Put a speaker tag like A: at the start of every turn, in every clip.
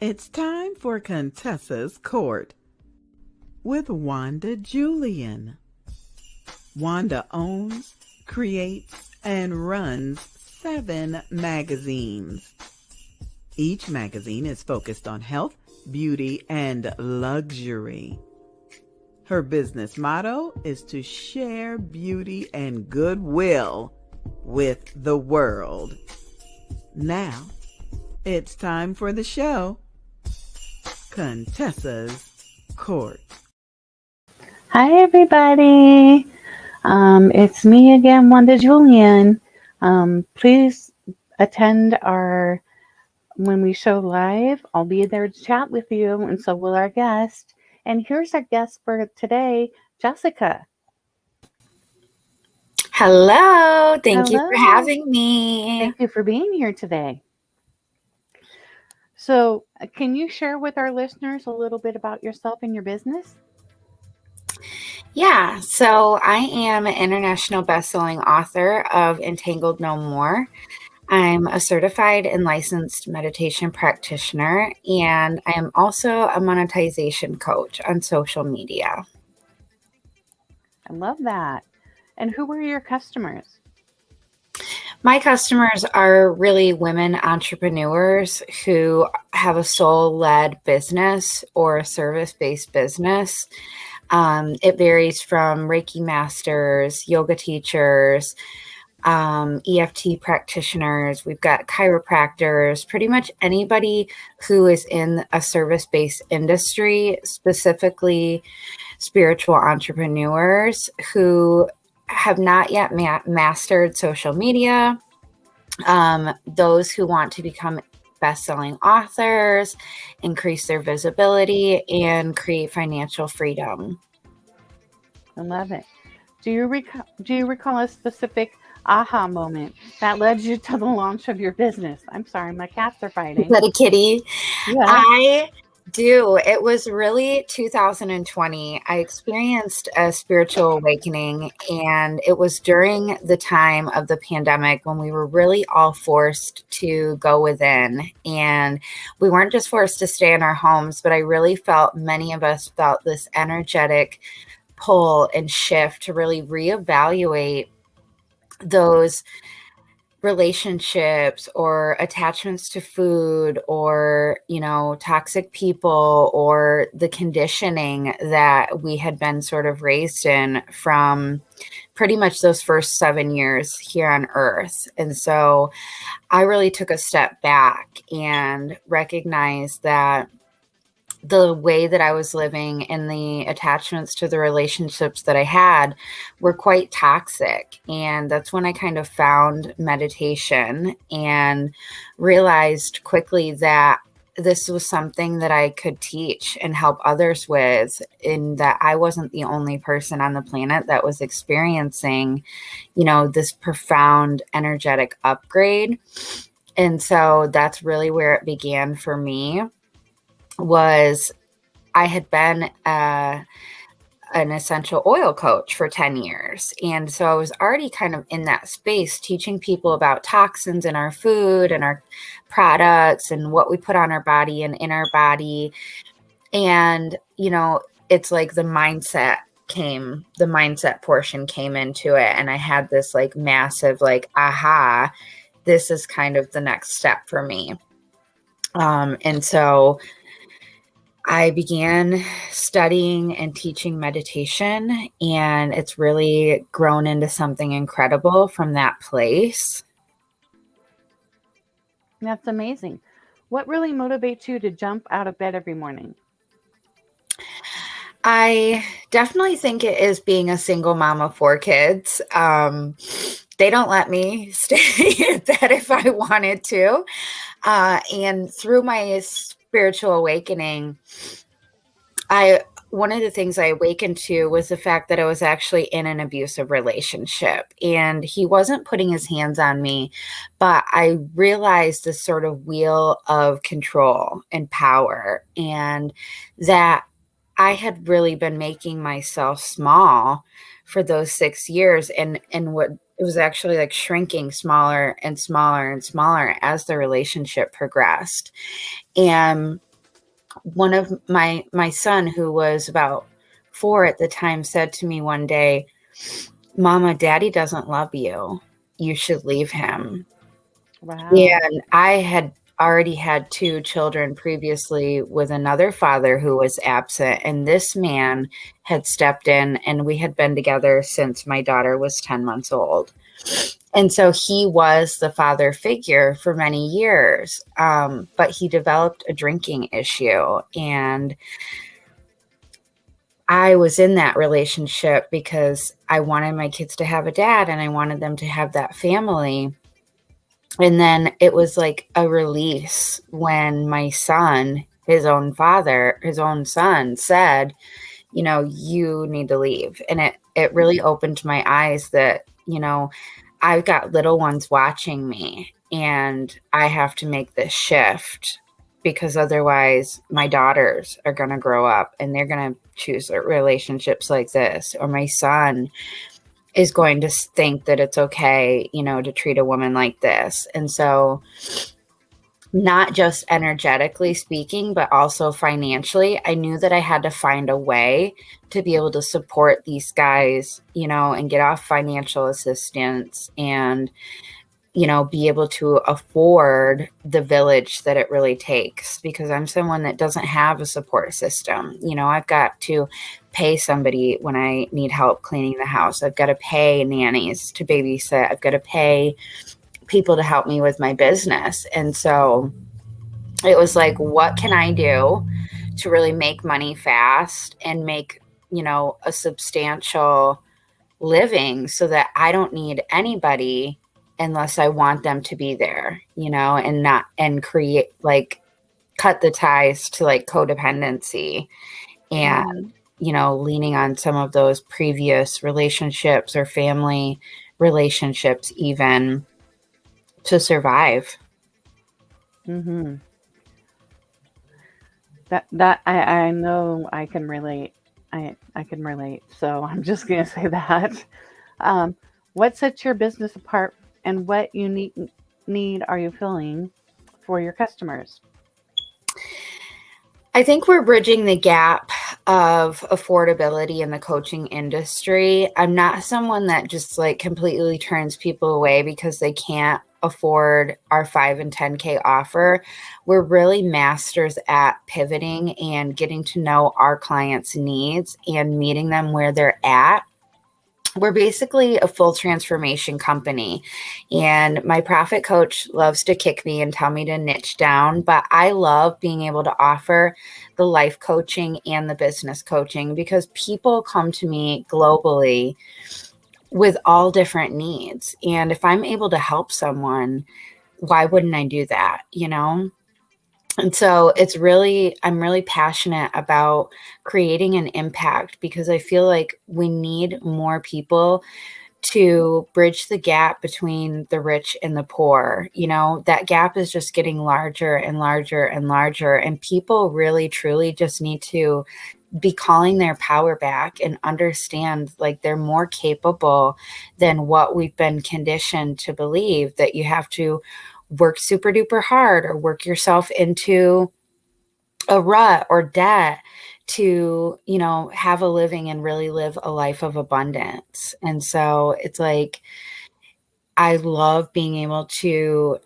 A: It's time for Contessa's Court with Wanda Julian. Wanda owns, creates, and runs 7 magazines. Each magazine is focused on health, beauty, and luxury. Her business motto is to share beauty and goodwill with the world. Now, it's time for the show. Contessa's Court.
B: Hi, everybody. It's me again, Wanda Julian. Please attend when we show live. I'll be there to chat with you, and so will our guest. And here's our guest for today, Jessica.
C: Hello. Thank you
B: Hello.
C: for having me.
B: Thank you for being here today. So, can you share with our listeners a little bit about yourself and your business?
C: Yeah, so I am an international best-selling author of Entangled No More. I'm a certified and licensed meditation practitioner, and I am also a monetization coach on social media.
B: I love that. And who are your customers?
C: My customers are really women entrepreneurs who have a soul-led business or a service-based business. It varies from Reiki masters, yoga teachers, EFT practitioners. We've got chiropractors, pretty much anybody who is in a service-based industry, specifically spiritual entrepreneurs who have not yet mastered social media, those who want to become best-selling authors, increase their visibility, and create financial freedom.
B: I love it. Do you recall a specific aha moment that led you to the launch of your business? I'm sorry, my cats are fighting.
C: Is that a kitty?
B: Yeah.
C: I do. It was really 2020. I experienced a spiritual awakening, and it was during the time of the pandemic when we were really all forced to go within. And we weren't just forced to stay in our homes, but I really felt many of us felt this energetic pull and shift to really reevaluate those relationships or attachments to food or, toxic people or the conditioning that we had been sort of raised in from pretty much those first 7 years here on Earth. And so I really took a step back and recognized that the way that I was living and the attachments to the relationships that I had were quite toxic. And that's when I kind of found meditation and realized quickly that this was something that I could teach and help others with, in that I wasn't the only person on the planet that was experiencing, this profound energetic upgrade. And so that's really where it began for me. Was I had been an essential oil coach for 10 years. And so I was already kind of in that space teaching people about toxins in our food and our products and what we put on our body and in our body. And, it's like the mindset portion came into it. And I had this like massive, like, aha, this is kind of the next step for me. And so I began studying and teaching meditation, and it's really grown into something incredible from that place.
B: That's amazing. What really motivates you to jump out of bed every morning?
C: I definitely think it is being a single mom of 4 kids. They don't let me stay in bed if I wanted to. And through my spiritual awakening, one of the things I awakened to was the fact that I was actually in an abusive relationship, and he wasn't putting his hands on me, but I realized this sort of wheel of control and power, and that I had really been making myself small for those 6 years, and what it was actually like shrinking smaller and smaller and smaller as the relationship progressed. And one of my son, who was about 4 at the time, said to me one day, "Mama, Daddy doesn't love you. You should leave him."
B: Wow.
C: And I had already had 2 children previously with another father who was absent, and this man had stepped in, and we had been together since my daughter was 10 months old. And so he was the father figure for many years, but he developed a drinking issue, and I was in that relationship because I wanted my kids to have a dad, and I wanted them to have that family. And then it was like a release when my son, his own son said, "You need to leave." And it really opened my eyes that, I've got little ones watching me, and I have to make this shift, because otherwise my daughters are going to grow up and they're going to choose relationships like this, or my son is going to think that it's okay, to treat a woman like this. And so, not just energetically speaking, but also financially, I knew that I had to find a way to be able to support these guys, and get off financial assistance, and be able to afford the village that it really takes, because I'm someone that doesn't have a support system. I've got to pay somebody when I need help cleaning the house. I've got to pay nannies to babysit. I've got to pay people to help me with my business. And so it was like, what can I do to really make money fast and make, a substantial living, so that I don't need anybody unless I want them to be there, and create, like, cut the ties to like codependency, and, leaning on some of those previous relationships or family relationships even to survive.
B: Mm-hmm. That I know I can relate. I can relate. So I'm just gonna say that. What sets your business apart, and what unique need are you filling for your customers?
C: I think we're bridging the gap of affordability in the coaching industry. I'm not someone that just like completely turns people away because they can't afford our 5 and 10K offer. We're really masters at pivoting and getting to know our clients' needs and meeting them where they're at. We're basically a full transformation company, and my profit coach loves to kick me and tell me to niche down, but I love being able to offer the life coaching and the business coaching, because people come to me globally with all different needs. And if I'm able to help someone, why wouldn't I do that? And so I'm really passionate about creating an impact, because I feel like we need more people to bridge the gap between the rich and the poor. That gap is just getting larger and larger and larger. And people really, truly just need to be calling their power back and understand, like, they're more capable than what we've been conditioned to believe, that you have to work super duper hard or work yourself into a rut or debt to, have a living and really live a life of abundance. And so it's like, I love being able to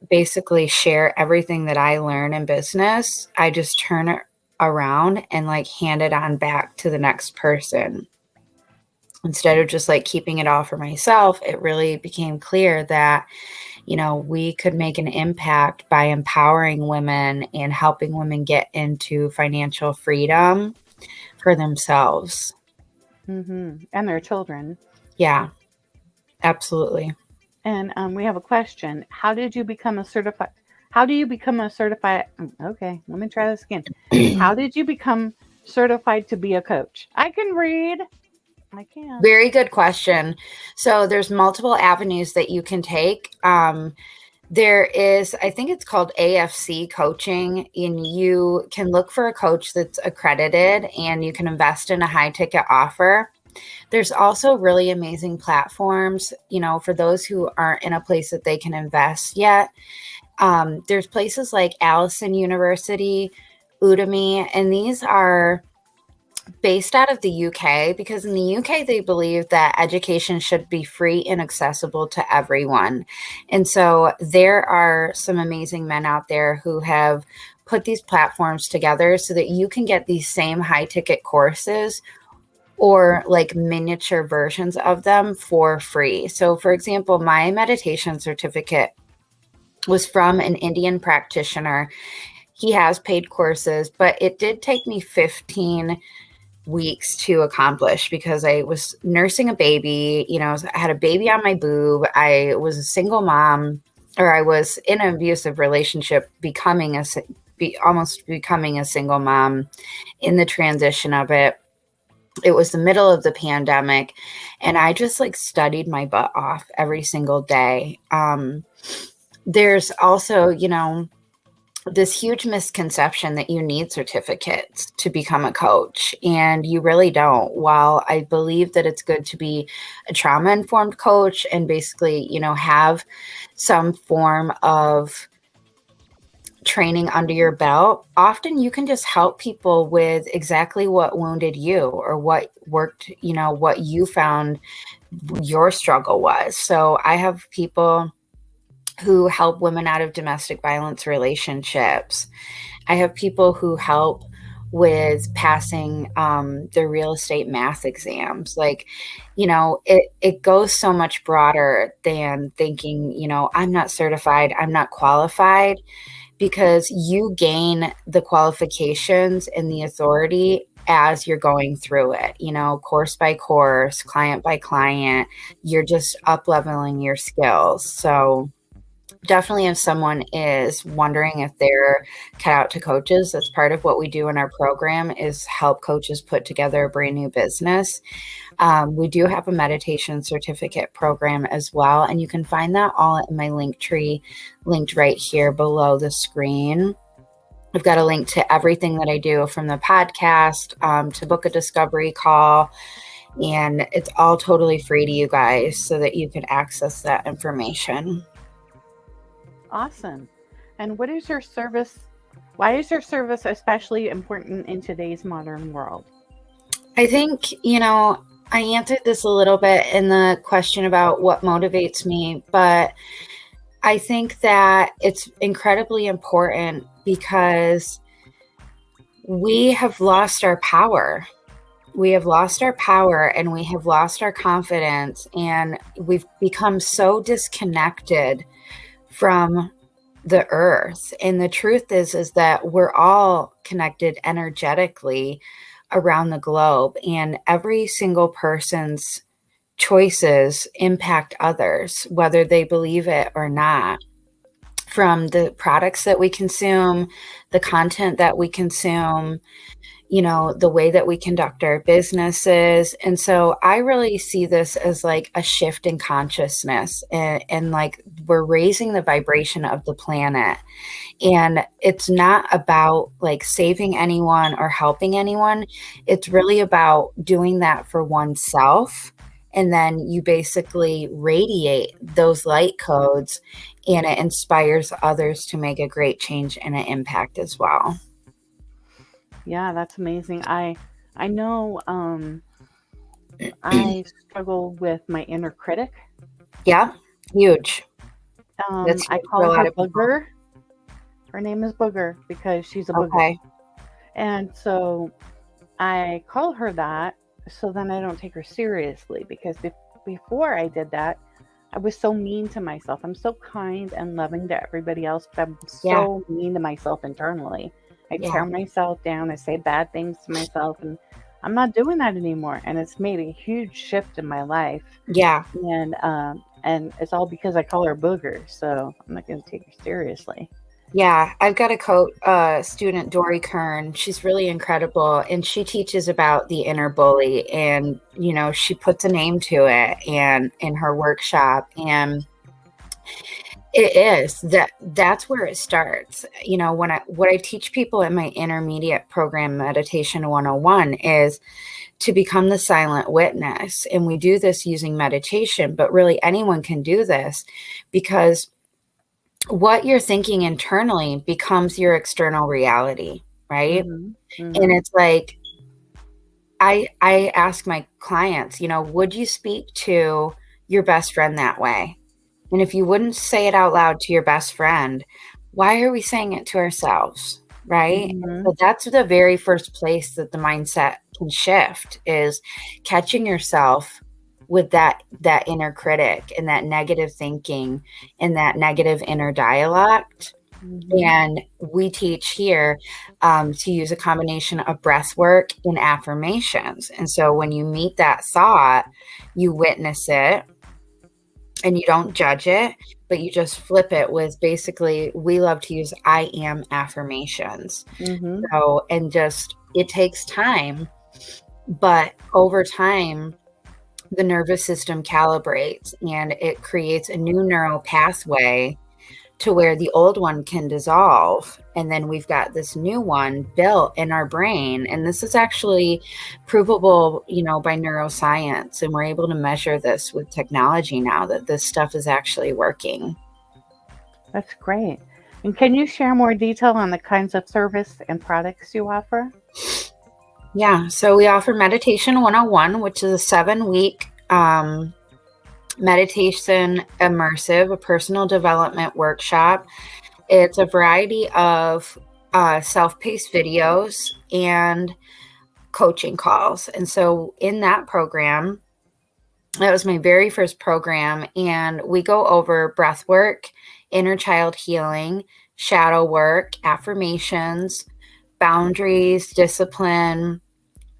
C: basically share everything that I learn in business. I just turn it around and like hand it on back to the next person. Instead of just like keeping it all for myself, it really became clear that, we could make an impact by empowering women and helping women get into financial freedom for themselves.
B: Mm-hmm. And their children.
C: Yeah, absolutely.
B: And we have a question. How do you become a certified? Okay, let me try this again. How did you become certified to be a coach? I can read. I can.
C: Very good question. So there's multiple avenues that you can take. There is, I think it's called AFC coaching, and you can look for a coach that's accredited, and you can invest in a high ticket offer. There's also really amazing platforms, for those who aren't in a place that they can invest yet. There's places like Allison University, Udemy, and these are based out of the UK, because in the UK they believe that education should be free and accessible to everyone. And so there are some amazing men out there who have put these platforms together so that you can get these same high ticket courses or like miniature versions of them for free. So for example, my meditation certificate was from an Indian practitioner. He has paid courses, but it did take me 15 weeks to accomplish because I was nursing a baby, I had a baby on my boob. I was a single mom, or I was in an abusive relationship, almost becoming a single mom in the transition of it. It was the middle of the pandemic, and I just like studied my butt off every single day. There's also, this huge misconception that you need certificates to become a coach, and you really don't. While I believe that it's good to be a trauma-informed coach and basically, have some form of training under your belt, often you can just help people with exactly what wounded you or what worked, what you found your struggle was. So I have people who help women out of domestic violence relationships. I have people who help with passing their real estate math exams. Like, it goes so much broader than thinking, I'm not certified, I'm not qualified, because you gain the qualifications and the authority as you're going through it, course by course, client by client. You're just up leveling your skills. So definitely, if someone is wondering if they're cut out to coaches, that's part of what we do in our program, is help coaches put together a brand new business. We do have a meditation certificate program as well, and you can find that all in my link tree linked right here below the screen. I've got a link to everything that I do, from the podcast to book a discovery call, and it's all totally free to you guys so that you can access that information.
B: Awesome. And what is your service? Why is your service especially important in today's modern world?
C: I think, I answered this a little bit in the question about what motivates me, but I think that it's incredibly important because we have lost our power. We have lost our power and we have lost our confidence, and we've become so disconnected from the earth. And the truth is that we're all connected energetically around the globe, and every single person's choices impact others, whether they believe it or not. From the products that we consume, the content that we consume, the way that we conduct our businesses. And so I really see this as like a shift in consciousness, and like we're raising the vibration of the planet. And it's not about like saving anyone or helping anyone. It's really about doing that for oneself. And then you basically radiate those light codes, and it inspires others to make a great change and an impact as well.
B: Yeah, that's amazing. I know I struggle with my inner critic.
C: Yeah, huge. That's
B: I
C: huge for
B: call
C: a lot
B: her
C: of people.
B: Booger. Her name is Booger because she's a booger.
C: Okay.
B: And so I call her that so then I don't take her seriously, because before I did that, I was so mean to myself. I'm so kind and loving to everybody else, but I'm so mean to myself internally. I tear myself down. I say bad things to myself, and I'm not doing that anymore. And it's made a huge shift in my life.
C: Yeah.
B: And it's all because I call her Booger. So I'm not going to take her seriously.
C: Yeah, I've got a student, Dory Kern. She's really incredible, and she teaches about the inner bully, and she puts a name to it, and in her workshop, and it is that's where it starts. What I teach people in my intermediate program, Meditation 101, is to become the silent witness, and we do this using meditation, but really anyone can do this, because what you're thinking internally becomes your external reality. right?
B: Mm-hmm.
C: And
B: Mm-hmm.
C: it's like, I ask my clients, would you speak to your best friend that way? And if you wouldn't say it out loud to your best friend, why are we saying it to ourselves? Right.
B: Mm-hmm.
C: So that's the very first place that the mindset can shift, is catching yourself with that inner critic and that negative thinking and that negative inner dialogue.
B: Mm-hmm.
C: And we teach here to use a combination of breath work and affirmations. And so when you meet that thought, you witness it and you don't judge it, but you just flip it with, basically, we love to use I am affirmations.
B: Mm-hmm.
C: So, and just, it takes time, but over time, the nervous system calibrates and it creates a new neural pathway to where the old one can dissolve. And then we've got this new one built in our brain. And this is actually provable, by neuroscience. And we're able to measure this with technology now, that this stuff is actually working.
B: That's great. And can you share more detail on the kinds of service and products you offer?
C: Yeah. So we offer Meditation 101, which is a 7-week meditation immersive, a personal development workshop. It's a variety of self-paced videos and coaching calls. And so in that program, that was my very first program, and we go over breath work, inner child healing, shadow work, affirmations, boundaries, discipline,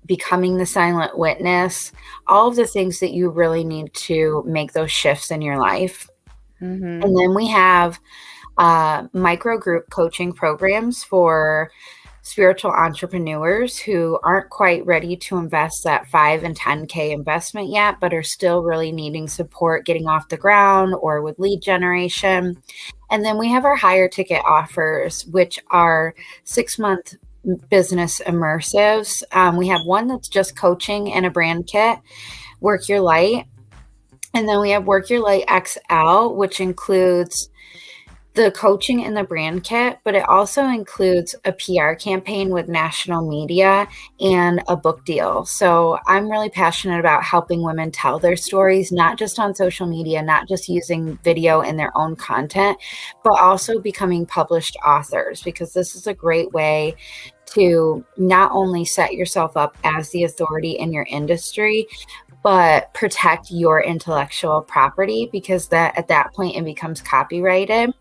C: becoming the silent witness, all of the things that you really need to make those shifts in your life.
B: Mm-hmm.
C: And then we have micro group coaching programs for spiritual entrepreneurs who aren't quite ready to invest that 5 and 10K investment yet, but are still really needing support getting off the ground or with lead generation. And then we have our higher ticket offers, which are 6-month business immersives. We have one that's just coaching and a brand kit, Work Your Light. And then we have Work Your Light XL, which includes the coaching and the brand kit, but it also includes a PR campaign with national media and a book deal. So I'm really passionate about helping women tell their stories, not just on social media, not just using video in their own content, but also becoming published authors, because this is a great way to not only set yourself up as the authority in your industry, but protect your intellectual property, because that at that point it becomes copyrighted.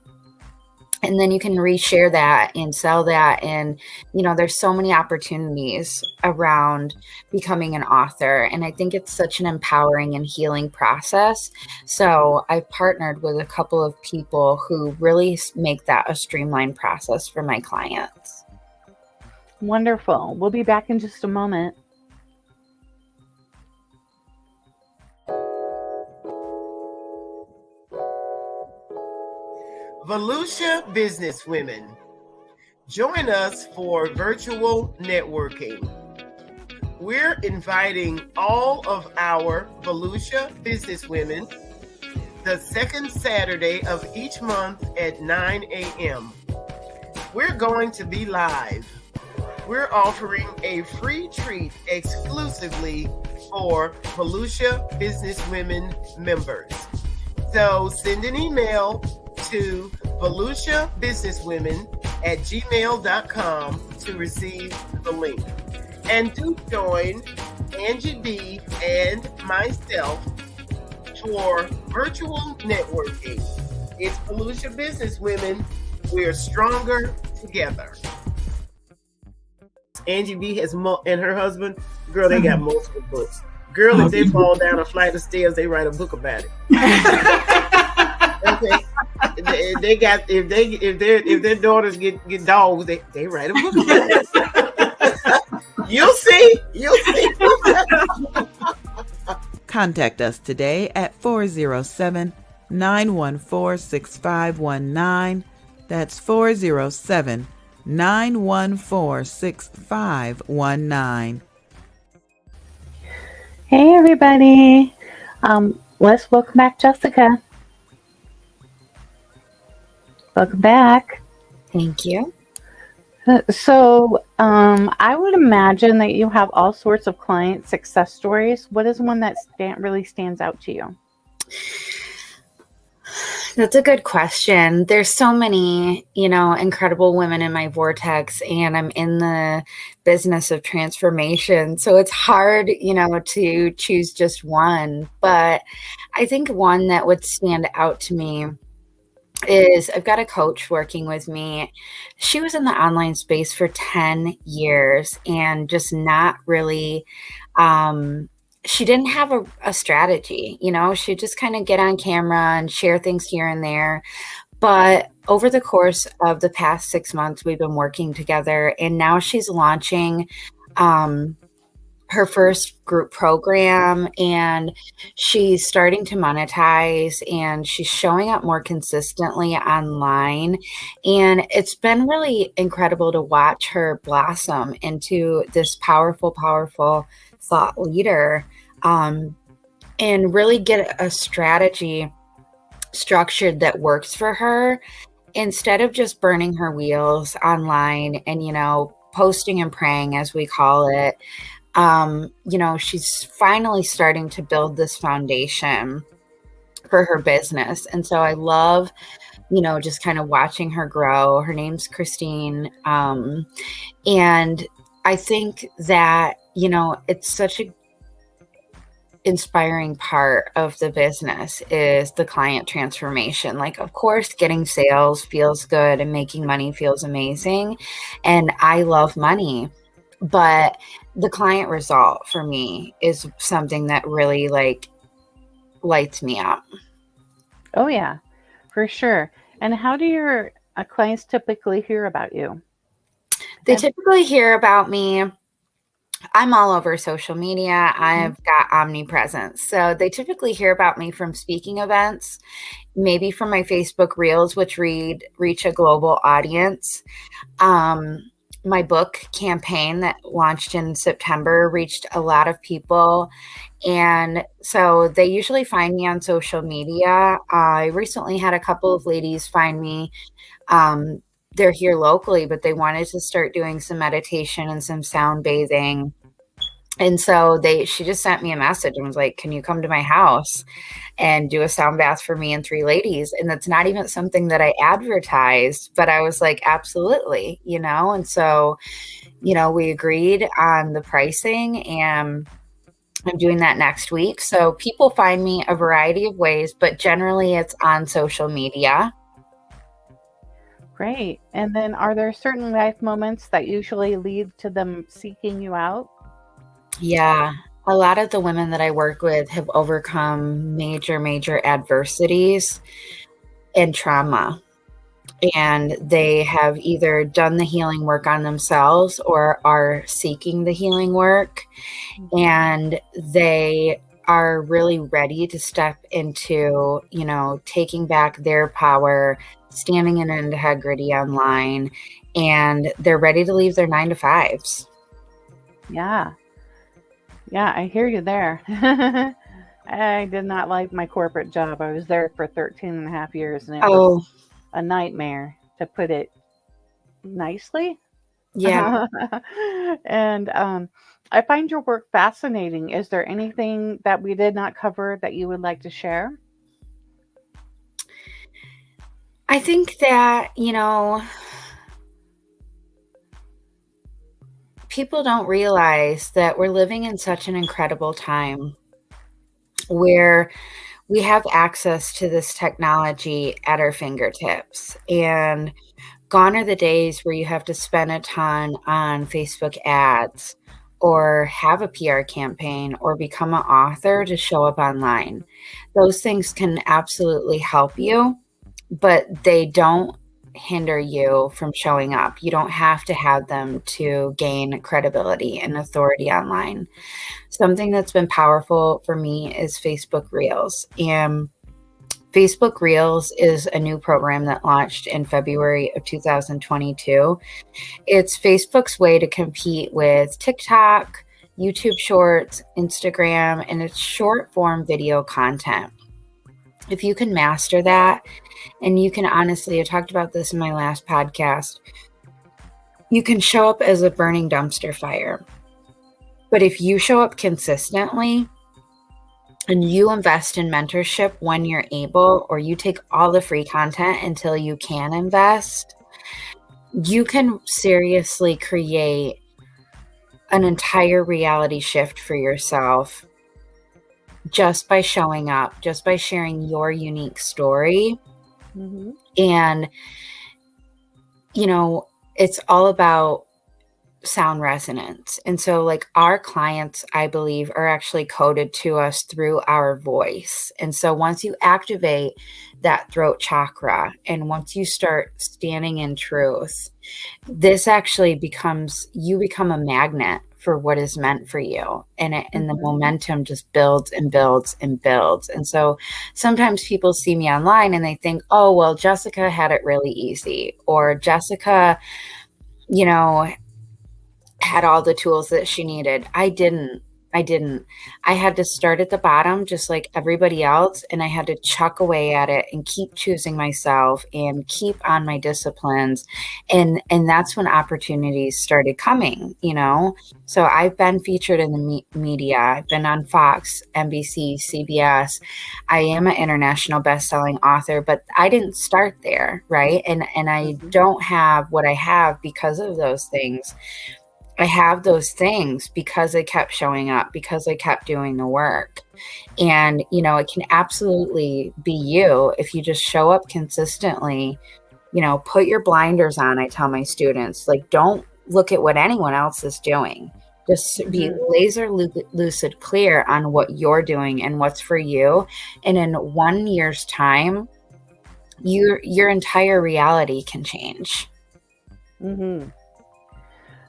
C: And then you can reshare that and sell that. And, there's so many opportunities around becoming an author. And I think it's such an empowering and healing process. So I've partnered with a couple of people who really make that a streamlined process for my clients.
B: Wonderful. We'll be back in just a moment.
D: Volusia businesswomen, join us for virtual networking. We're inviting all of our Volusia businesswomen the second Saturday of each month at 9 a.m. We're going to be live. We're offering a free treat exclusively for Volusia businesswomen members. So send an email to volusiabusinesswomen@gmail.com to receive the link. And do join Angie B and myself for virtual networking. It's Volusia Businesswomen. We're stronger together. Angie B has and her husband, girl, they got multiple books. Girl, if they fall down a flight of stairs, they write a book about it. Okay. They got if their daughters get dogs, they write a book about it. You'll see.
A: Contact us today at 407-914-6519. That's 407-914-6519.
B: Hey, everybody. Let's welcome back Jessica. Welcome back.
C: Thank you.
B: So, I would imagine that you have all sorts of client success stories. What is one that really stands out to you?
C: That's a good question. There's so many, incredible women in my vortex, and I'm in the business of transformation. So it's hard, to choose just one. But I think one that would stand out to me is I've got a coach working with me. She was in the online space for 10 years and just not really, she didn't have a strategy, she'd just kind of get on camera and share things here and there. But over the course of the past 6 months, we've been working together, and now she's launching, her first group program, and she's starting to monetize, and she's showing up more consistently online. And it's been really incredible to watch her blossom into this powerful, powerful thought leader, and really get a strategy structured that works for her, instead of just burning her wheels online and, posting and praying, as we call it. She's finally starting to build this foundation for her business. And so I love, just kind of watching her grow. Her name's Christine. And I think that, it's such a inspiring part of the business is the client transformation. Like, of course, getting sales feels good and making money feels amazing. And I love money. But the client result for me is something that really lights me up.
B: Oh, yeah, for sure. And how do your clients typically hear about you?
C: They typically hear about me. I'm all over social media. I've got omnipresence. So they typically hear about me from speaking events, maybe from my Facebook Reels, which reach a global audience. My book campaign that launched in September reached a lot of people. And so they usually find me on social media. I recently had a couple of ladies find me. They're here locally, but they wanted to start doing some meditation and some sound bathing. And so she just sent me a message and was like, can you come to my house and do a sound bath for me and 3 ladies? And that's not even something that I advertised, but I was like, absolutely, And so, we agreed on the pricing, and I'm doing that next week. So people find me a variety of ways, but generally it's on social media.
B: Great. And then are there certain life moments that usually lead to them seeking you out?
C: Yeah. A lot of the women that I work with have overcome major, major adversities and trauma. And they have either done the healing work on themselves or are seeking the healing work. And they are really ready to step into, taking back their power, standing in integrity online, and they're ready to leave their 9-to-5s.
B: Yeah. Yeah, I hear you there. I did not like my corporate job. I was there for 13 and a half years, and it was a nightmare, to put it nicely.
C: Yeah.
B: And I find your work fascinating. Is there anything that we did not cover that you would like to share?
C: I think that, people don't realize that we're living in such an incredible time where we have access to this technology at our fingertips. And gone are the days where you have to spend a ton on Facebook ads or have a PR campaign or become an author to show up online. Those things can absolutely help you, but they don't hinder you from showing up. You don't have to have them to gain credibility and authority online. Something that's been powerful for me is Facebook Reels. And Facebook Reels is a new program that launched in February of 2022. It's Facebook's way to compete with TikTok, YouTube Shorts, Instagram, and it's short form video content. If you can master that, and you can honestly, I talked about this in my last podcast, You can show up as a burning dumpster fire. But if you show up consistently and you invest in mentorship when you're able, or you take all the free content until you can invest, you can seriously create an entire reality shift for yourself just by showing up, just by sharing your unique story.
B: Mm-hmm.
C: And, you know, it's all about sound resonance. And so like our clients, I believe, are actually coded to us through our voice. And so once you activate that throat chakra and once you start standing in truth, this actually you become a magnet for what is meant for you. And the momentum just builds and builds and builds. And so sometimes people see me online and they think, oh, well, Jessica had it really easy, or Jessica, you know, had all the tools that she needed. I didn't. I had to start at the bottom just like everybody else. And I had to chuck away at it and keep choosing myself and keep on my disciplines. And that's when opportunities started coming, you know? So I've been featured in the media. I've been on Fox, NBC, CBS. I am an international best-selling author, but I didn't start there, right? And I don't have what I have because of those things. I have those things because I kept showing up, because I kept doing the work. And, you know, it can absolutely be you if you just show up consistently, you know, put your blinders on. I tell my students, like, don't look at what anyone else is doing. Just be laser lucid clear on what you're doing and what's for you. And in 1 year's time, your entire reality can change.
B: Mm-hmm.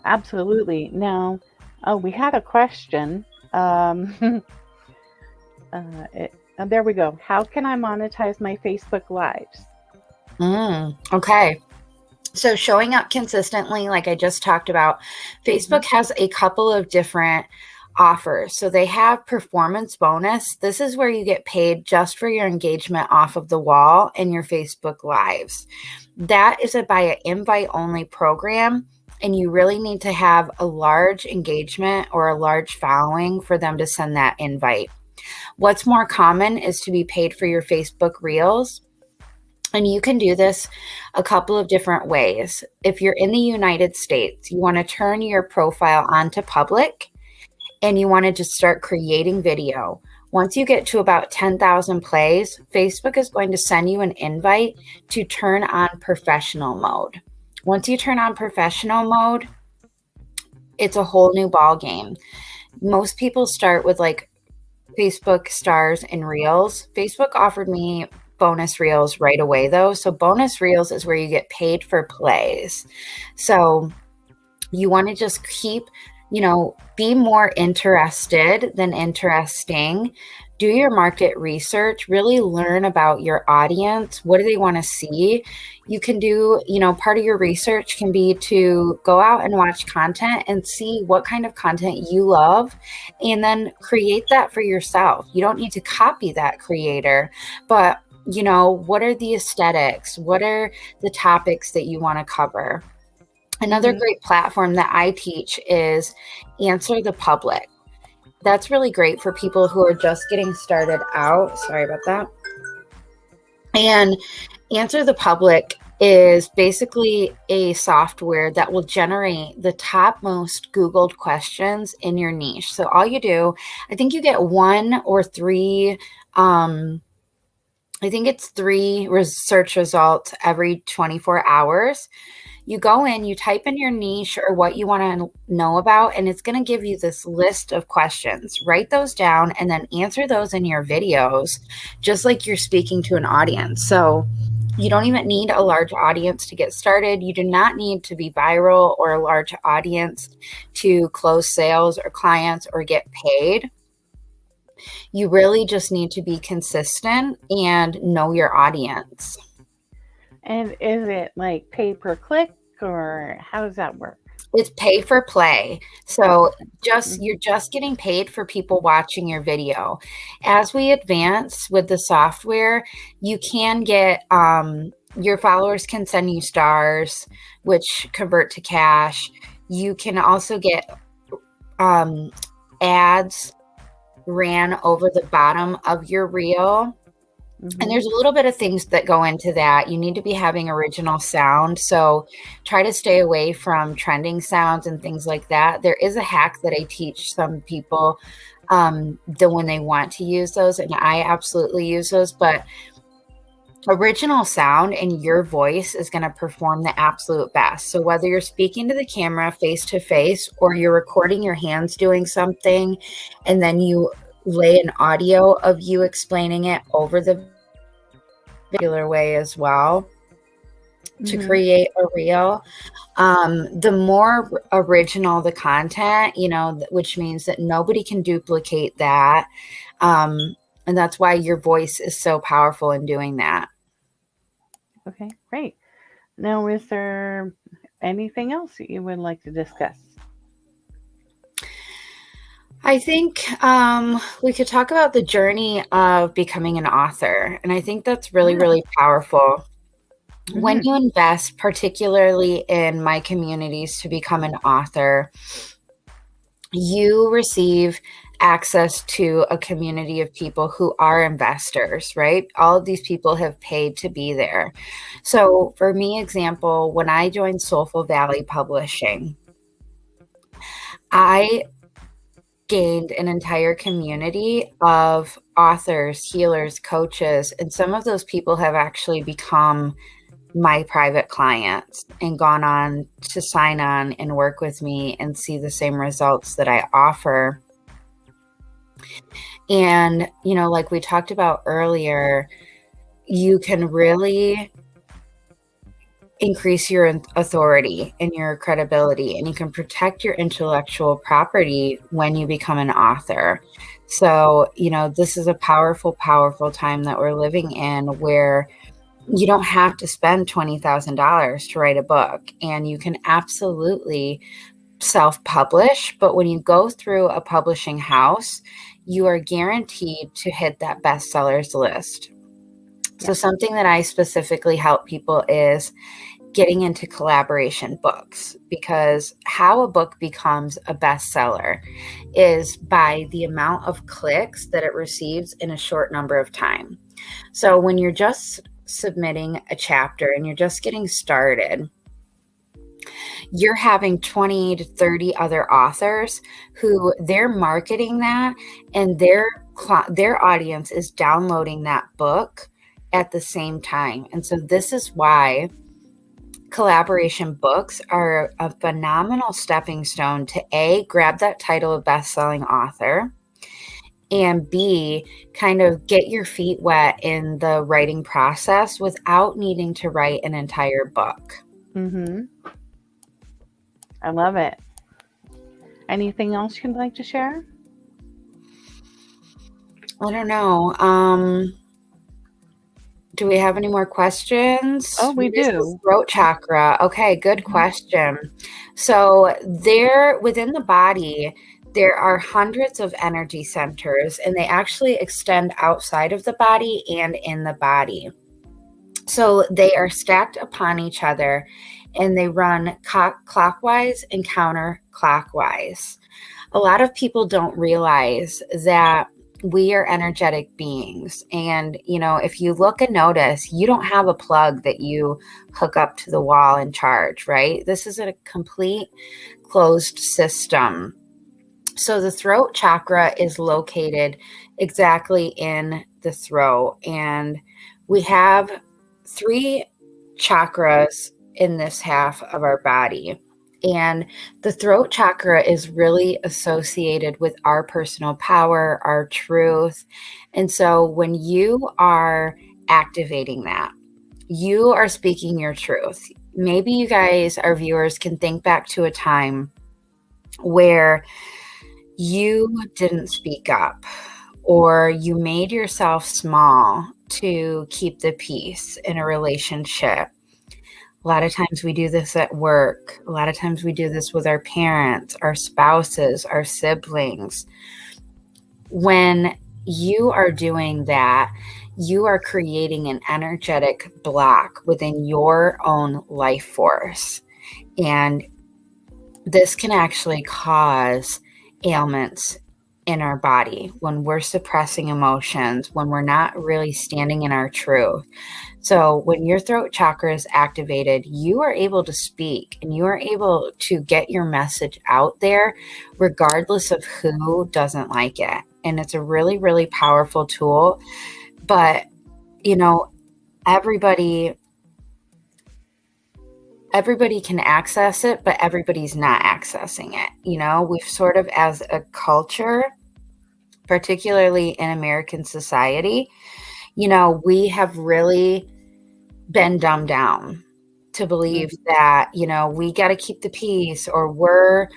B: Absolutely. Now, we had a question. There we go. How can I monetize my Facebook Lives?
C: Okay. So showing up consistently, like I just talked about, Facebook has a couple of different offers. So they have performance bonus. This is where you get paid just for your engagement off of the wall in your Facebook Lives. That is by an invite only program. And you really need to have a large engagement or a large following for them to send that invite. What's more common is to be paid for your Facebook Reels. And you can do this a couple of different ways. If you're in the United States, you want to turn your profile onto public and you want to just start creating video. Once you get to about 10,000 plays, Facebook is going to send you an invite to turn on professional mode. Once you turn on professional mode, it's a whole new ball game. Most people start with like Facebook stars and reels. Facebook offered me bonus reels right away though. So bonus reels is where you get paid for plays. So you want to just keep, you know, be more interested than interesting. Do your market research, really learn about your audience. What do they want to see? You can do, you know, part of your research can be to go out and watch content and see what kind of content you love and then create that for yourself. You don't need to copy that creator, but, you know, what are the aesthetics? What are the topics that you want to cover? Another great platform that I teach is Answer the Public. That's really great for people who are just getting started out. Sorry about that. And Answer the Public is basically a software that will generate the top most Googled questions in your niche. So all you do, I think you get 1 or 3, I think it's 3 search results every 24 hours. You go in, you type in your niche or what you want to know about, and it's going to give you this list of questions. Write those down and then answer those in your videos, just like you're speaking to an audience. So you don't even need a large audience to get started. You do not need to be viral or a large audience to close sales or clients or get paid. You really just need to be consistent and know your audience.
B: And is it like pay per click or how does that work?
C: It's pay for play. So you're just getting paid for people watching your video. As we advance with the software, you can get Your followers can send you stars, which convert to cash. You can also get ads ran over the bottom of your reel. And there's a little bit of things that go into that. You need to be having original sound. So try to stay away from trending sounds and things like that. There is a hack that I teach some people when they want to use those. And I absolutely use those. But original sound and your voice is going to perform the absolute best. So whether you're speaking to the camera face to face or you're recording your hands doing something and then you lay an audio of you explaining it over the regular way as well to create a reel, the more original the content, which means that nobody can duplicate that. And that's why your voice is so powerful in doing that.
B: Okay, great. Now, is there anything else that you would like to discuss?
C: I think we could talk about the journey of becoming an author. And I think that's really, really powerful. When you invest, particularly in my communities, to become an author, you receive access to a community of people who are investors, right? All of these people have paid to be there. So for me, example, when I joined Soulful Valley Publishing, I gained an entire community of authors, healers, coaches, and some of those people have actually become my private clients and gone on to sign on and work with me and see the same results that I offer. And, like we talked about earlier, you can really increase your authority and your credibility, and you can protect your intellectual property when you become an author. So, this is a powerful, powerful time that we're living in where you don't have to spend $20,000 to write a book, and you can absolutely self-publish. But when you go through a publishing house, you are guaranteed to hit that bestsellers list. So something that I specifically help people is getting into collaboration books, because how a book becomes a bestseller is by the amount of clicks that it receives in a short number of time. So when you're just submitting a chapter and you're just getting started, you're having 20 to 30 other authors who they're marketing that, and their audience is downloading that book at the same time. And so this is why collaboration books are a phenomenal stepping stone to A, grab that title of best-selling author, and B, kind of get your feet wet in the writing process without needing to write an entire book.
B: I love it. Anything else you'd like to share?
C: I don't know. Do we have any more questions?
B: Oh, we do.
C: Throat chakra. Okay, good question. So within the body, there are hundreds of energy centers, and they actually extend outside of the body and in the body. So they are stacked upon each other, and they run clockwise and counterclockwise. A lot of people don't realize that we are energetic beings. And, if you look and notice, you don't have a plug that you hook up to the wall and charge, right? This is a complete closed system. So the throat chakra is located exactly in the throat. And we have 3 chakras in this half of our body. And the throat chakra is really associated with our personal power, our truth. And so when you are activating that, you are speaking your truth. Maybe you guys, our viewers, can think back to a time where you didn't speak up, or you made yourself small to keep the peace in a relationship. A lot of times we do this at work. A lot of times we do this with our parents, our spouses, our siblings. When you are doing that, you are creating an energetic block within your own life force. And this can actually cause ailments in our body when we're suppressing emotions, when we're not really standing in our truth. So when your throat chakra is activated, you are able to speak and you are able to get your message out there regardless of who doesn't like it. And it's a really, really powerful tool. But, you know, everybody can access it, but everybody's not accessing it. You know, we've sort of, as a culture, particularly in American society, you know, we have really been dumbed down to believe that, you know, we got to keep the peace, or we're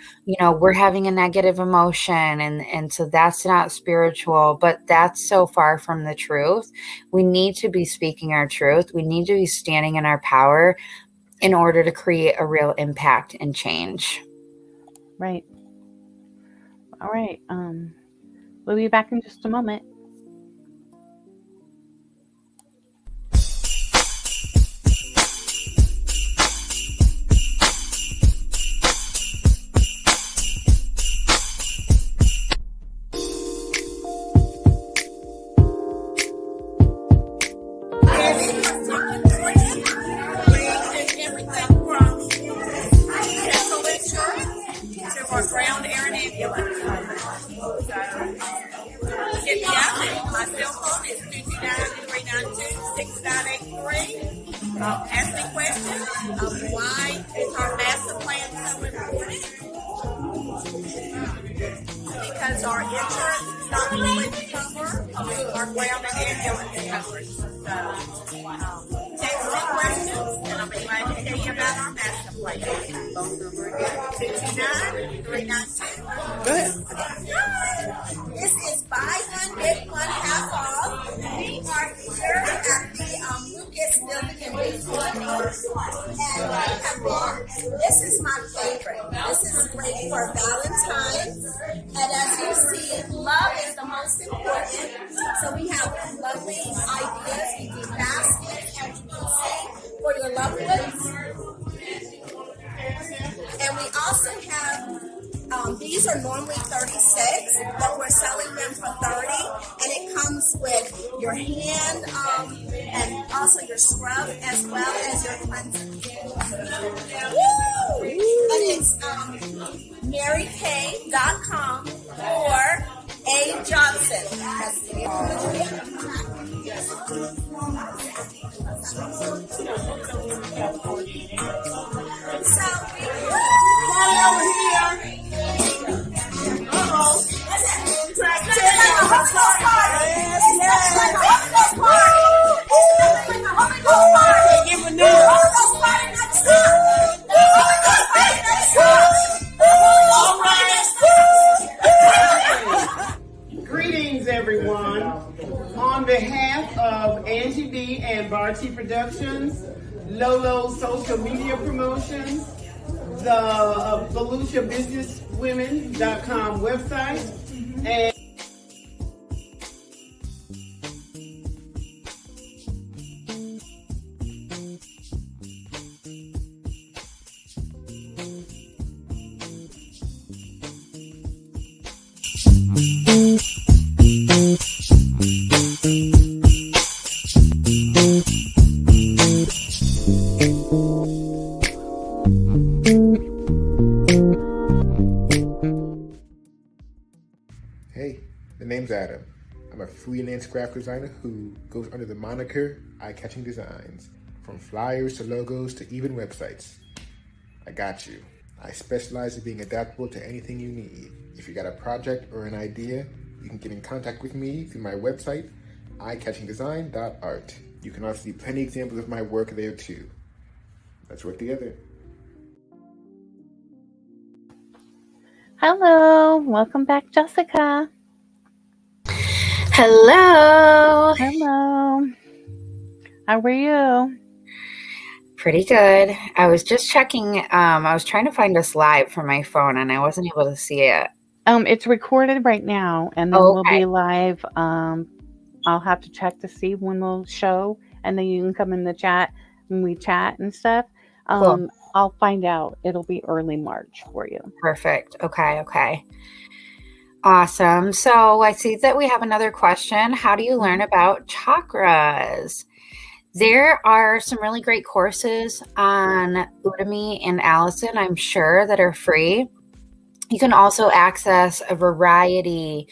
C: having a negative emotion. And so that's not spiritual, but that's so far from the truth. We need to be speaking our truth. We need to be standing in our power in order to create a real impact and change.
B: Right. All right. We'll be back in just a moment.
E: Ask me questions of why is our master plan so important? Because our insurance is not willing to cover our ground and ambulance coverage. So, text me questions and I'll be glad to tell you about our master plan. Phone number again, 229-392. Go ahead. This is buy one, get one half off. We are here at the Lucas Building in Newport. And this is my favorite. This is great for Valentine's. And as you see, love is the most important. So we have lovely ideas. We do baskets, as you can see, for your loved ones. And we also have, these are normally 36, but we're selling them for 30. And it comes with your hand and also your scrub as well as your cleanser. Woo! And it's marykay.com or A. Johnson. So we over here. Uh-oh. It's like a Holy Ghost party. It's like a Holy Ghost party. It's like a Holy Ghost party. Give a new Holy Ghost party next time. Holy Ghost party next time. All right.
D: Greetings, everyone. On behalf of Angie B. and Barty Productions, Lolo Social Media Promotions, the VelutiaBusinessWomen.com website, and
F: Hey, the name's Adam. I'm a freelance graphic designer who goes under the moniker Eye-Catching Designs. From flyers to logos to even websites. I got you. I specialize in being adaptable to anything you need. If you got a project or an idea, you can get in contact with me through my website, eyecatchingdesign.art. You can also see plenty of examples of my work there too. Let's work together.
B: Hello. Welcome back, Jessica.
C: Hello.
B: Hello. How are you?
C: Pretty good. I was just checking. I was trying to find us live from my phone and I wasn't able to see it.
B: It's recorded right now, and then
C: Oh,
B: we'll
C: okay.
B: be live. I'll have to check to see when we'll show, and then you can come in the chat and we chat and stuff.
C: Cool.
B: I'll find out. It'll be early March for you.
C: Perfect. Okay. Awesome. So I see that we have another question. How do you learn about chakras? There are some really great courses on Udemy and Allison, I'm sure, that are free. You can also access a variety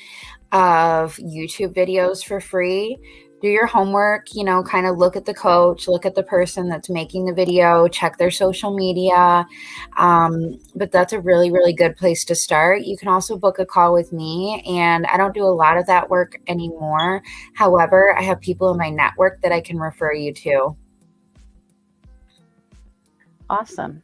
C: of YouTube videos for free. Do your homework, kind of look at the coach, look at the person that's making the video, check their social media. But that's a really, really good place to start. You can also book a call with me, and I don't do a lot of that work anymore. However, I have people in my network that I can refer you to.
B: Awesome.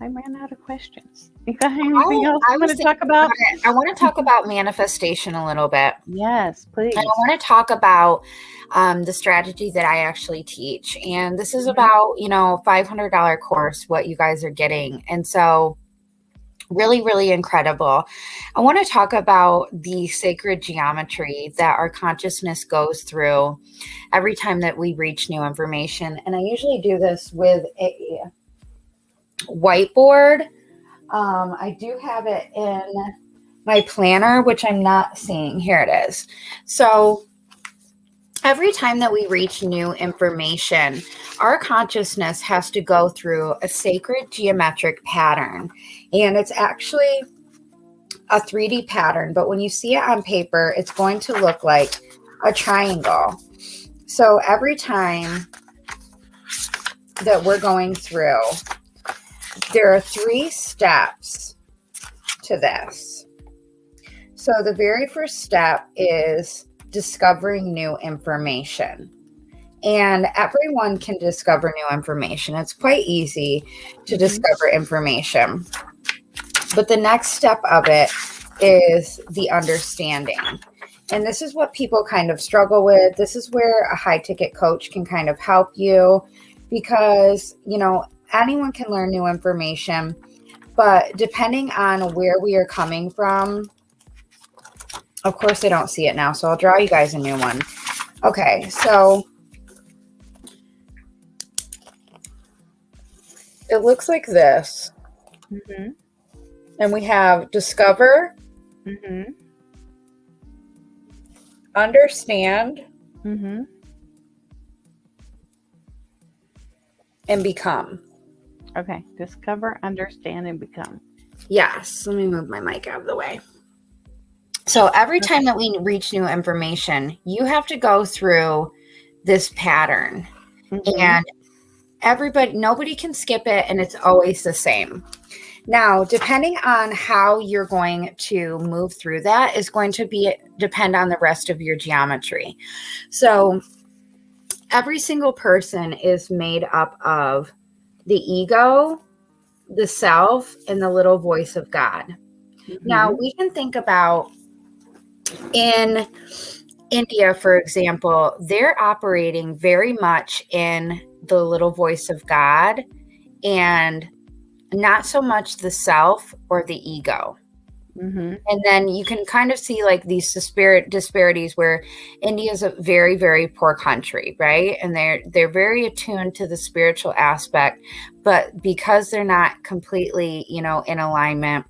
B: I ran out of questions. You got anything else you want to talk about?
C: I want to talk about manifestation a little bit.
B: Yes, please.
C: And I want to talk about the strategy that I actually teach. And this is about, $500 course, what you guys are getting. And so really, really incredible. I want to talk about the sacred geometry that our consciousness goes through every time that we reach new information. And I usually do this with a whiteboard. I do have it in my planner, which I'm not seeing. Here it is. So every time that we reach new information, our consciousness has to go through a sacred geometric pattern. And it's actually a 3D pattern, but when you see it on paper, it's going to look like a triangle. So every time that we're going through, there are 3 steps to this. So the very first step is discovering new information. And everyone can discover new information. It's quite easy to discover information. But the next step of it is the understanding. And this is what people kind of struggle with. This is where a high ticket coach can kind of help you, because, anyone can learn new information, but depending on where we are coming from, of course I don't see it now, so I'll draw you guys a new one. Okay, so it looks like this. And we have discover, understand, and become.
B: Okay. Discover, understand, and become.
C: Yes. Let me move my mic out of the way. So every time that we reach new information, you have to go through this pattern. And nobody can skip it, and it's always the same. Now, depending on how you're going to move through that is going to depend on the rest of your geometry. So every single person is made up of the ego, the self, and the little voice of God. Now, we can think about in India, for example, they're operating very much in the little voice of God and not so much the self or the ego. And then you can kind of see like these disparities where India is a very, very poor country, right? And they're very attuned to the spiritual aspect, but because they're not completely, in alignment,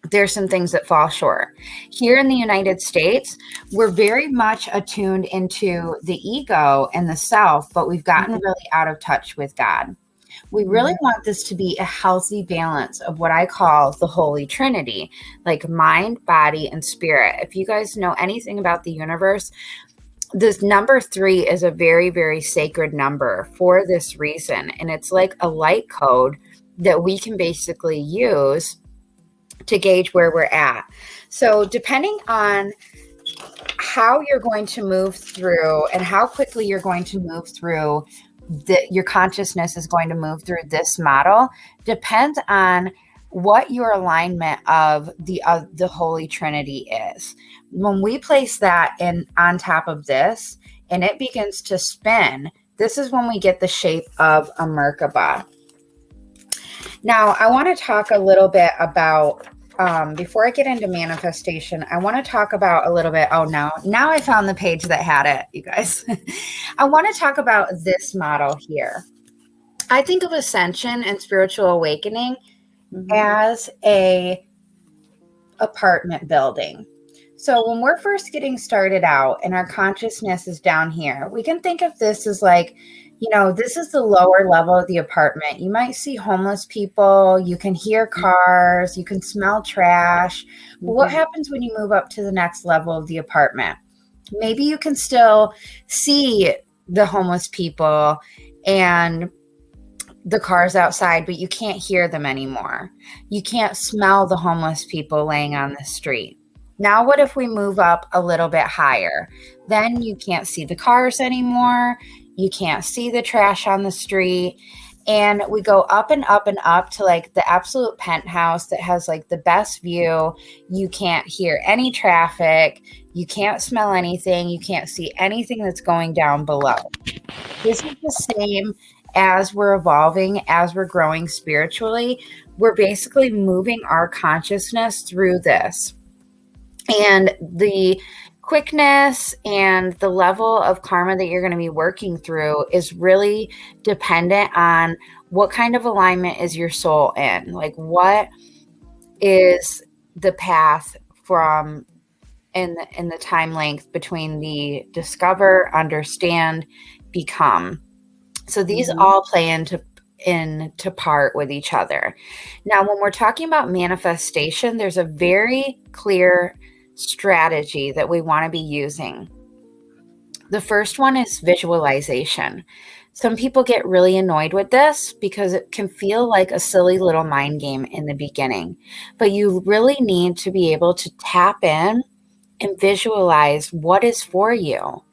C: there's some things that fall short. Here in the United States, we're very much attuned into the ego and the self, but we've gotten really out of touch with God. We really want this to be a healthy balance of what I call the Holy Trinity, like mind, body, and spirit. If you guys know anything about the universe, this number 3 is a very, very sacred number for this reason. And it's like a light code that we can basically use to gauge where we're at. So depending on how you're going to move through and how quickly you're going to move through your consciousness is going to move through this model depends on what your alignment of the Holy Trinity is. When we place that on top of this and it begins to spin, this is when we get the shape of a Merkaba. Now, I want to talk a little bit about, before I get into manifestation, I want to talk about a little bit. Oh, no. Now I found the page that had it, you guys. I want to talk about this model here. I think of ascension and spiritual awakening as a apartment building. So when we're first getting started out and our consciousness is down here, we can think of this as like, this is the lower level of the apartment. You might see homeless people, you can hear cars, you can smell trash. But what happens when you move up to the next level of the apartment? Maybe you can still see the homeless people and the cars outside, but you can't hear them anymore. You can't smell the homeless people laying on the street. Now, what if we move up a little bit higher? Then you can't see the cars anymore. You can't see the trash on the street. And we go up and up and up to like the absolute penthouse that has like the best view. You can't hear any traffic. You can't smell anything. You can't see anything that's going down below. This is the same as we're evolving, as we're growing spiritually. We're basically moving our consciousness through this. And the quickness and the level of karma that you're going to be working through is really dependent on what kind of alignment is your soul in. Like, what is the path from in the time length between the discover, understand, become. So these all play into part with each other. Now, when we're talking about manifestation, there's a very clear strategy that we want to be using. The first one is visualization. Some people get really annoyed with this because it can feel like a silly little mind game in the beginning, but you really need to be able to tap in and visualize what is for you.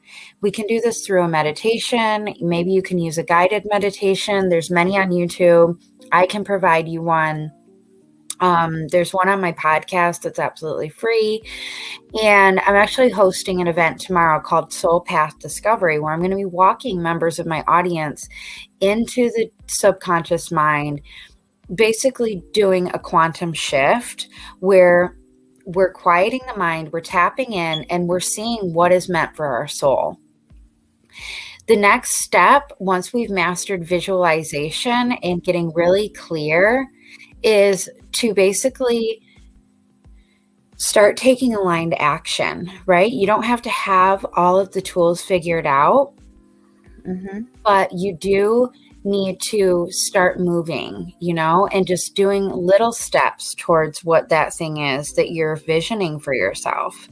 C: We can do this through a meditation. Maybe you can use a guided meditation. There's many on YouTube. I can provide you one. There's one on my podcast that's absolutely free. And I'm actually hosting an event tomorrow called Soul Path Discovery, where I'm going to be walking members of my audience into the subconscious mind, basically doing a quantum shift where we're quieting the mind, we're tapping in, and we're seeing what is meant for our soul. The next step, once we've mastered visualization and getting really clear, is to basically start taking aligned action, right? You don't have to have all of the tools figured out, but you do need to start moving, and just doing little steps towards what that thing is that you're visioning for yourself.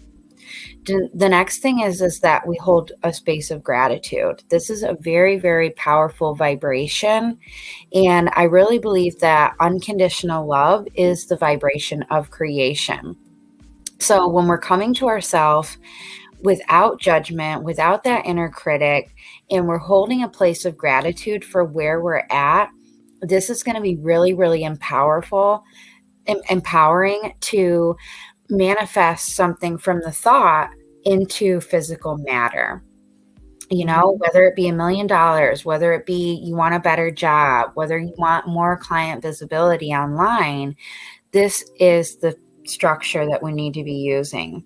C: The next thing is that we hold a space of gratitude. This is a very, very powerful vibration. And I really believe that unconditional love is the vibration of creation. So when we're coming to ourselves without judgment, without that inner critic, and we're holding a place of gratitude for where we're at, this is going to be really, really empowering to manifest something from the thought into physical matter. Whether it be $1 million, whether it be you want a better job, whether you want more client visibility online, this is the structure that we need to be using.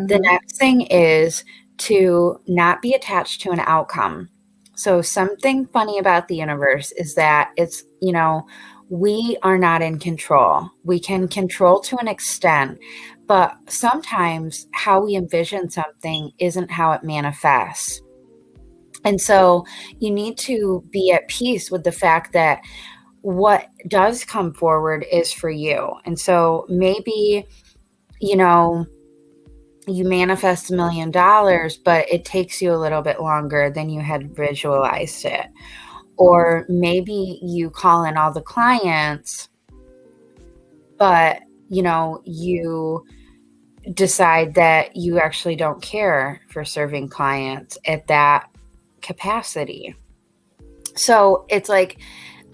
C: The next thing is to not be attached to an outcome. So something funny about the universe is that it's, we are not in control. We can control to an extent, but sometimes how we envision something isn't how it manifests. And so you need to be at peace with the fact that what does come forward is for you. And so maybe, you manifest $1 million, but it takes you a little bit longer than you had visualized it. Or maybe you call in all the clients, but, you decide that you actually don't care for serving clients at that capacity. So it's like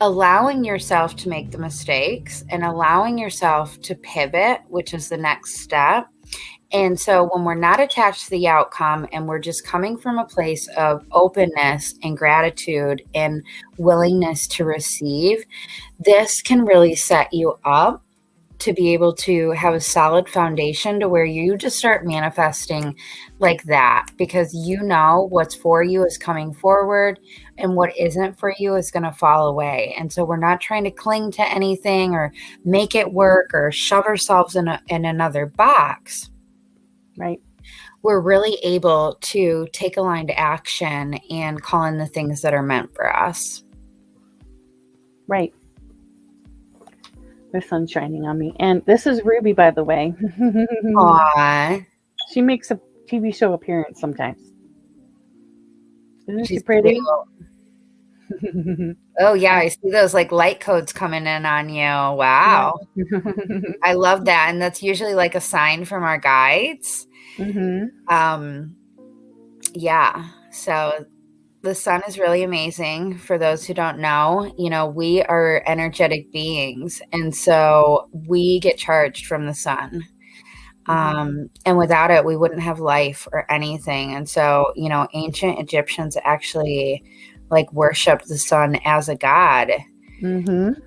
C: allowing yourself to make the mistakes and allowing yourself to pivot, which is the next step. And so when we're not attached to the outcome and we're just coming from a place of openness and gratitude and willingness to receive, this can really set you up to be able to have a solid foundation to where you just start manifesting like that, because you know what's for you is coming forward and what isn't for you is going to fall away. And so we're not trying to cling to anything or make it work or shove ourselves in another box.
B: Right.
C: We're really able to take aligned action and call in the things that are meant for us.
B: Right. The sun's shining on me. And this is Ruby, by the way.
C: Aww.
B: She makes a TV show appearance sometimes. Isn't she
C: She's
B: pretty?
C: Oh, yeah. I see those like light codes coming in on you. Wow. I love that. And that's usually like a sign from our guides.
B: Mm-hmm.
C: Yeah. So the sun is really amazing. For those who don't know, you know, we are energetic beings. And so we get charged from the sun. And without it, we wouldn't have life or anything. And so, you know, ancient Egyptians actually like worshiped the sun as a god.
B: Mm-hmm.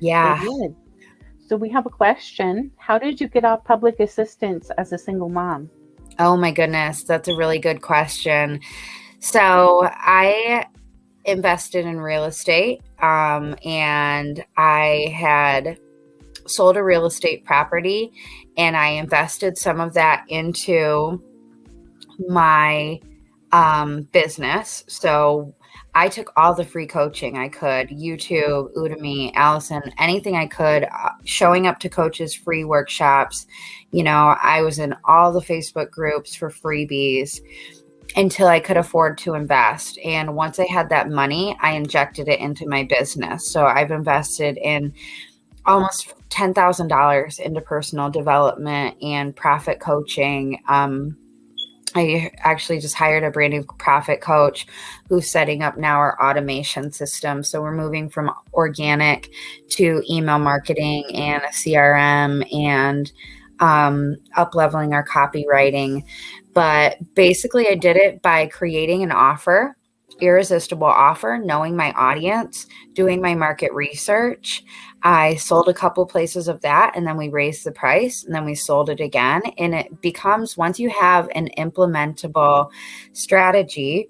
C: Yeah.
B: They did. So we have a question. How did you get off public assistance as a single mom?
C: Oh my goodness. That's a really good question. So I invested in real estate, and I had sold a real estate property, and I invested some of that into my business. So I took all the free coaching I could, YouTube, Udemy, Allison, anything I could, showing up to coaches' free workshops. You know, I was in all the Facebook groups for freebies until I could afford to invest. And once I had that money, I injected it into my business. So I've invested in almost $10,000 into personal development and profit coaching. I actually just hired a brand new profit coach who's setting up now our automation system. So we're moving from organic to email marketing and a CRM and up leveling our copywriting. But basically I did it by creating an offer, irresistible offer, knowing my audience, doing my market research. I sold a couple places of that, and then we raised the price, and then we sold it again. And it becomes, once you have an implementable strategy,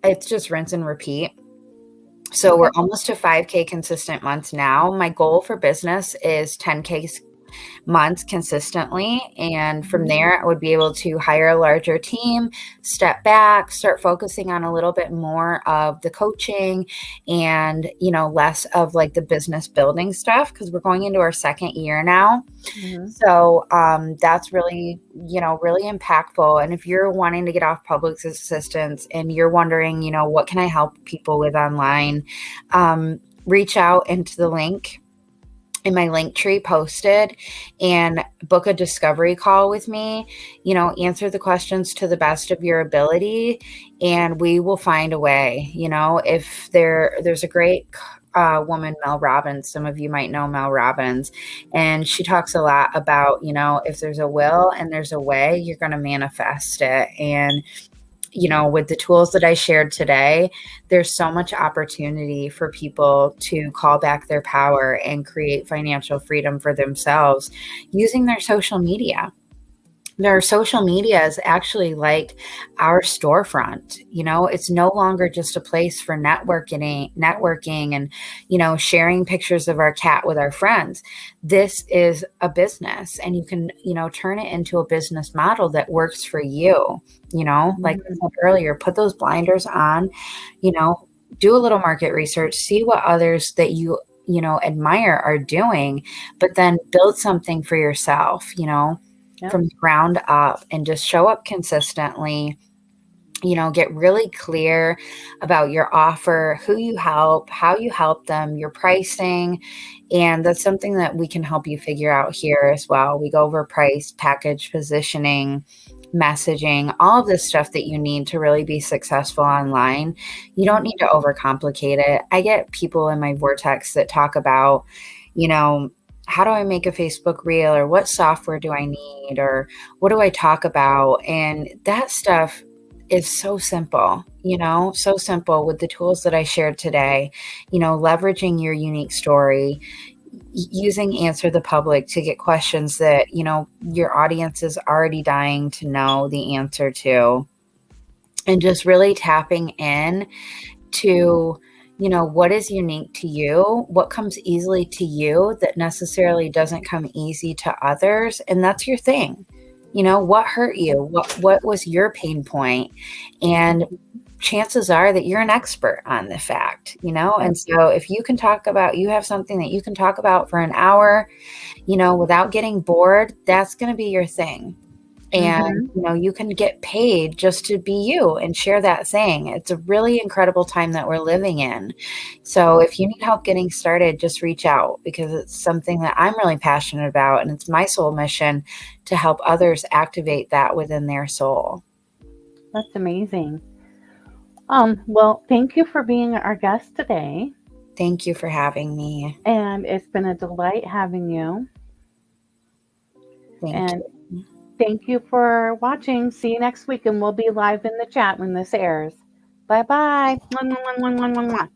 C: it's just rinse and repeat. So we're almost to 5K consistent months now. My goal for business is 10K months consistently. And from there, I would be able to hire a larger team, step back, start focusing on a little bit more of the coaching and, you know, less of like the business building stuff, because we're going into our second year now. So that's really, you know, really impactful. And if you're wanting to get off public assistance and you're wondering, you know, what can I help people with online, reach out into the link in my link tree posted and book a discovery call with me. You know, answer the questions to the best of your ability, and we will find a way. You know, if there's a great woman, Mel Robbins. Some of you might know Mel Robbins, and she talks a lot about, you know, if there's a will and there's a way, you're going to manifest it. And you know, with the tools that I shared today, there's so much opportunity for people to call back their power and create financial freedom for themselves using their social media. Their social media is actually like our storefront. You know, it's no longer just a place for networking and, you know, sharing pictures of our cat with our friends. This is a business, and you can, you know, turn it into a business model that works for you. You know, like I said earlier, put those blinders on, you know, do a little market research, see what others that you know, admire are doing, but then build something for yourself, you know, from the ground up, and just show up consistently. You know, get really clear about your offer, who you help, how you help them, your pricing. And that's something that we can help you figure out here as well. We go over price, package, positioning, messaging, all of this stuff that you need to really be successful online. You don't need to overcomplicate it. I get people in my vortex that talk about, you know, how do I make a Facebook reel, or what software do I need, or what do I talk about? And that stuff is so simple, so simple with the tools that I shared today, leveraging your unique story, using Answer the Public to get questions that, your audience is already dying to know the answer to, and just really tapping in to, what is unique to you, what comes easily to you that necessarily doesn't come easy to others. And that's your thing. What hurt you? What was your pain point? And chances are that you're an expert on the fact, and so if you have something that you can talk about for an hour, without getting bored, that's going to be your thing. And, you can get paid just to be you and share that thing. It's a really incredible time that we're living in. So if you need help getting started, just reach out, because it's something that I'm really passionate about. And it's my soul mission to help others activate that within their soul.
B: That's amazing. Well, thank you for being our guest today.
C: Thank you for having me.
B: And it's been a delight having you.
C: Thank you.
B: Thank you for watching. See you next week, and we'll be live in the chat when this airs. Bye-bye. Mwah, mwah, mwah, mwah, mwah, mwah.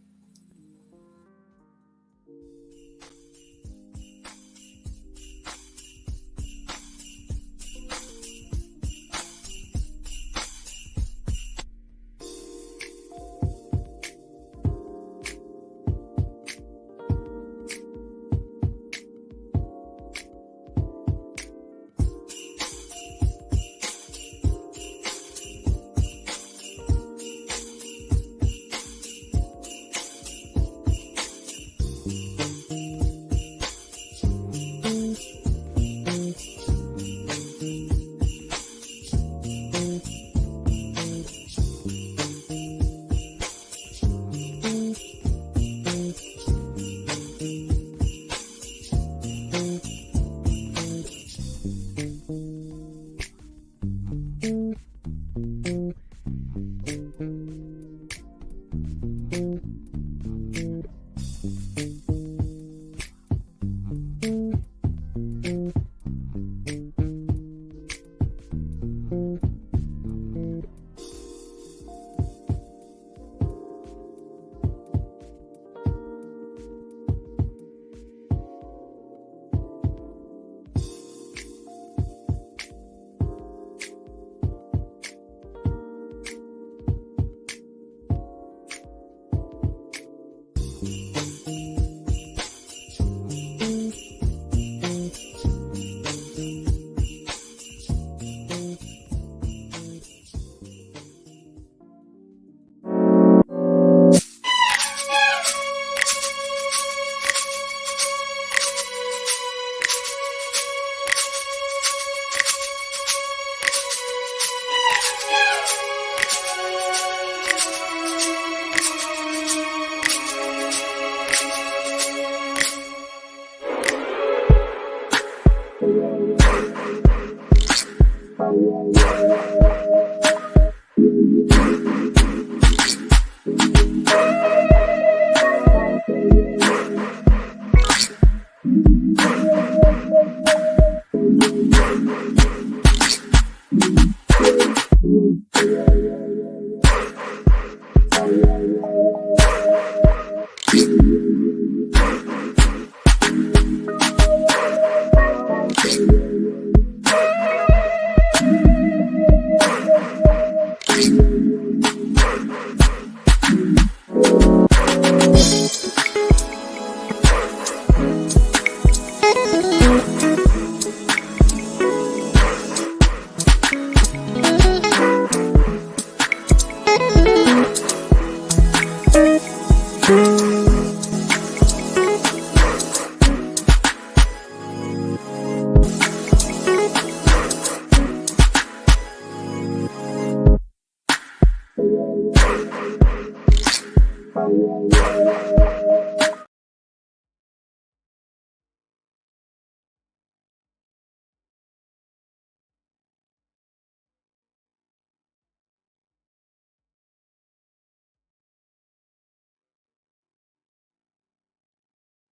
G: Yeah.